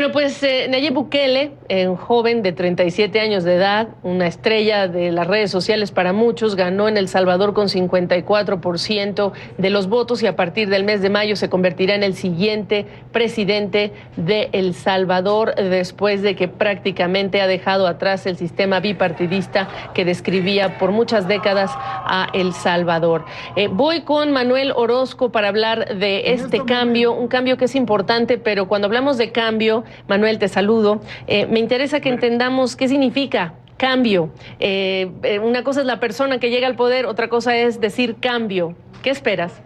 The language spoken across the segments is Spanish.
Bueno, pues Nayib Bukele, un joven de 37 años de edad, una estrella de las redes sociales para muchos, ganó en El Salvador con 54% de los votos y a partir del mes de mayo se convertirá en el siguiente presidente de El Salvador, después de que prácticamente ha dejado atrás el sistema bipartidista que describía por muchas décadas a El Salvador. Voy con Manuel Orozco para hablar de este cambio, un cambio que es importante, pero cuando hablamos de cambio, Manuel, te saludo. Me interesa que entendamos qué significa cambio. Una cosa es la persona que llega al poder, otra cosa es decir cambio. ¿Qué esperas?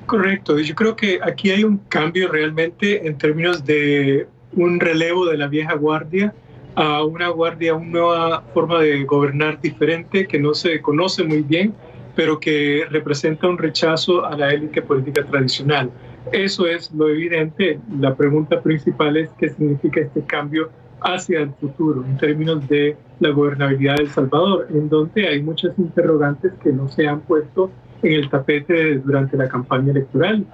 Correcto. Yo creo que aquí hay un cambio realmente en términos de un relevo de la vieja guardia a una guardia, una nueva forma de gobernar diferente que no se conoce muy bien, pero que representa un rechazo a la élite política tradicional. Eso es lo evidente. La pregunta principal es qué significa este cambio hacia el futuro en términos de la gobernabilidad de El Salvador, en donde hay muchas interrogantes que no se han puesto en el tapete durante la campaña electoral.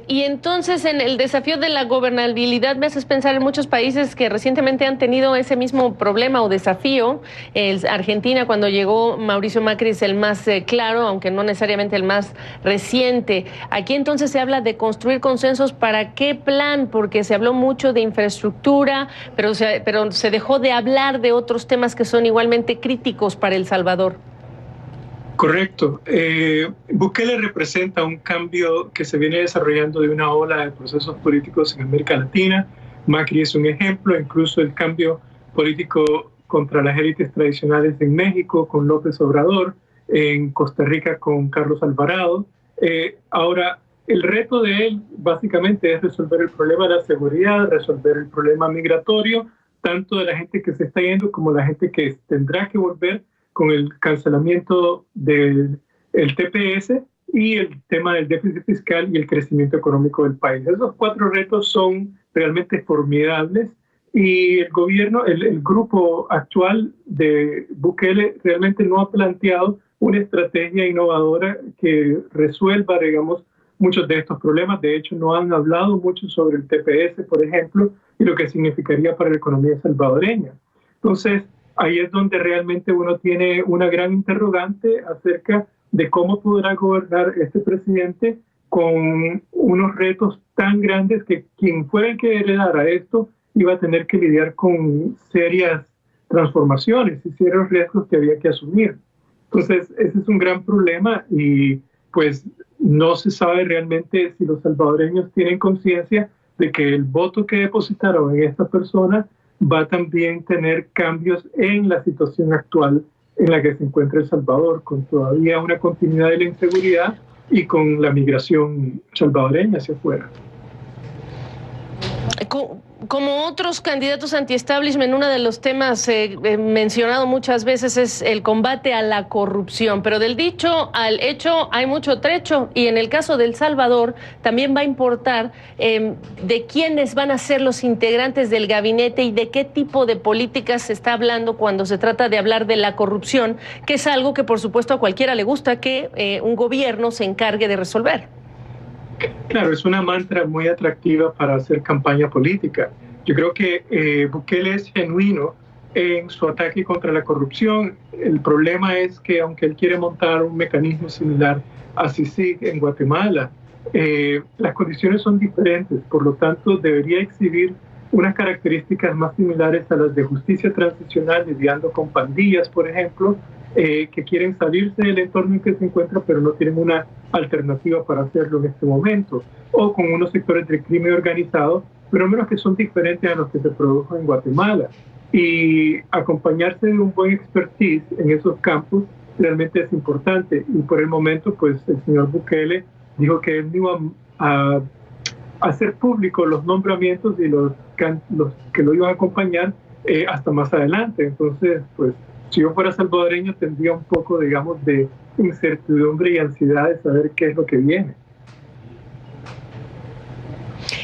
Y entonces en el desafío de la gobernabilidad me haces pensar en muchos países que recientemente han tenido ese mismo problema o desafío. Argentina, cuando llegó Mauricio Macri, es el más claro, aunque no necesariamente el más reciente. Aquí entonces se habla de construir consensos. ¿Para qué plan? Porque se habló mucho de infraestructura, pero se dejó de hablar de otros temas que son igualmente críticos para El Salvador. Correcto. Bukele representa un cambio que se viene desarrollando de una ola de procesos políticos en América Latina. Macri es un ejemplo, incluso el cambio político contra las élites tradicionales en México con López Obrador, en Costa Rica con Carlos Alvarado. Ahora, el reto de él básicamente es resolver el problema de la seguridad, resolver el problema migratorio, tanto de la gente que se está yendo como la gente que tendrá que volver, con el cancelamiento del TPS y el tema del déficit fiscal y el crecimiento económico del país. Esos cuatro retos son realmente formidables y el gobierno, el grupo actual de Bukele realmente no ha planteado una estrategia innovadora que resuelva, digamos, muchos de estos problemas. De hecho, no han hablado mucho sobre el TPS, por ejemplo, y lo que significaría para la economía salvadoreña. Entonces, ahí es donde realmente uno tiene una gran interrogante acerca de cómo podrá gobernar este presidente con unos retos tan grandes que quien fuera el que heredara esto iba a tener que lidiar con serias transformaciones y serios riesgos que había que asumir. Entonces, ese es un gran problema y pues no se sabe realmente si los salvadoreños tienen conciencia de que el voto que depositaron en esta persona va a también tener cambios en la situación actual en la que se encuentra El Salvador, con todavía una continuidad de la inseguridad y con la migración salvadoreña hacia afuera. Como otros candidatos anti-establishment, uno de los temas mencionado muchas veces es el combate a la corrupción, pero del dicho al hecho hay mucho trecho y en el caso de El Salvador también va a importar de quiénes van a ser los integrantes del gabinete y de qué tipo de políticas se está hablando cuando se trata de hablar de la corrupción, que es algo que por supuesto a cualquiera le gusta que un gobierno se encargue de resolver. Claro, es una mantra muy atractiva para hacer campaña política. Yo creo que Bukele es genuino en su ataque contra la corrupción. El problema es que aunque él quiere montar un mecanismo similar a CICIG en Guatemala, las condiciones son diferentes, por lo tanto debería exhibir unas características más similares a las de justicia transicional, lidiando con pandillas, por ejemplo, que quieren salirse del entorno en que se encuentra, pero no tienen una alternativa para hacerlo en este momento, o con unos sectores del crimen organizado, pero menos que son diferentes a los que se produjo en Guatemala. Y acompañarse de un buen expertise en esos campos realmente es importante. Y por el momento, pues el señor Bukele dijo que él iba a hacer público los nombramientos y los que lo iban a acompañar hasta más adelante. Entonces, pues, si yo fuera salvadoreño tendría un poco, digamos, de incertidumbre y ansiedad de saber qué es lo que viene.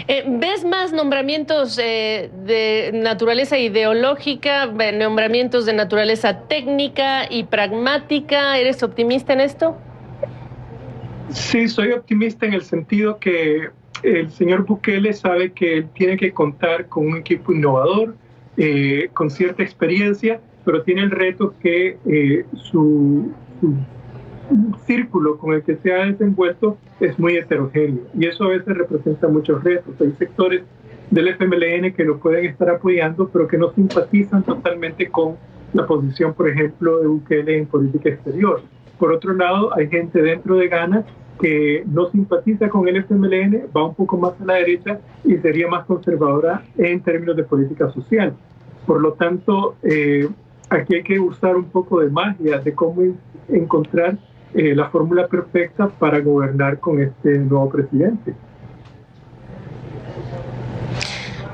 ¿Ves más nombramientos de naturaleza ideológica, nombramientos de naturaleza técnica y pragmática? ¿Eres optimista en esto? Sí, soy optimista en el sentido que el señor Bukele sabe que él tiene que contar con un equipo innovador, con cierta experiencia, pero tiene el reto que su círculo con el que se ha desenvuelto es muy heterogéneo y eso a veces representa muchos retos. Hay sectores del FMLN que lo pueden estar apoyando, pero que no simpatizan totalmente con la posición, por ejemplo, de Bukele en política exterior. Por otro lado, hay gente dentro de Ghana que no simpatiza con el FMLN, va un poco más a la derecha y sería más conservadora en términos de política social. Por lo tanto, aquí hay que usar un poco de magia de cómo encontrar la fórmula perfecta para gobernar con este nuevo presidente.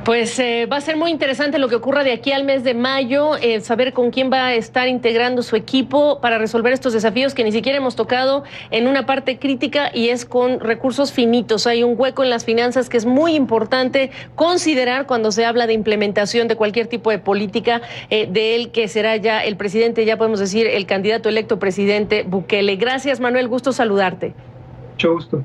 Pues va a ser muy interesante lo que ocurra de aquí al mes de mayo, saber con quién va a estar integrando su equipo para resolver estos desafíos que ni siquiera hemos tocado en una parte crítica y es con recursos finitos. Hay un hueco en las finanzas que es muy importante considerar cuando se habla de implementación de cualquier tipo de política de él, que será ya el presidente, ya podemos decir, el candidato electo presidente Bukele. Gracias, Manuel, gusto saludarte. Mucho gusto.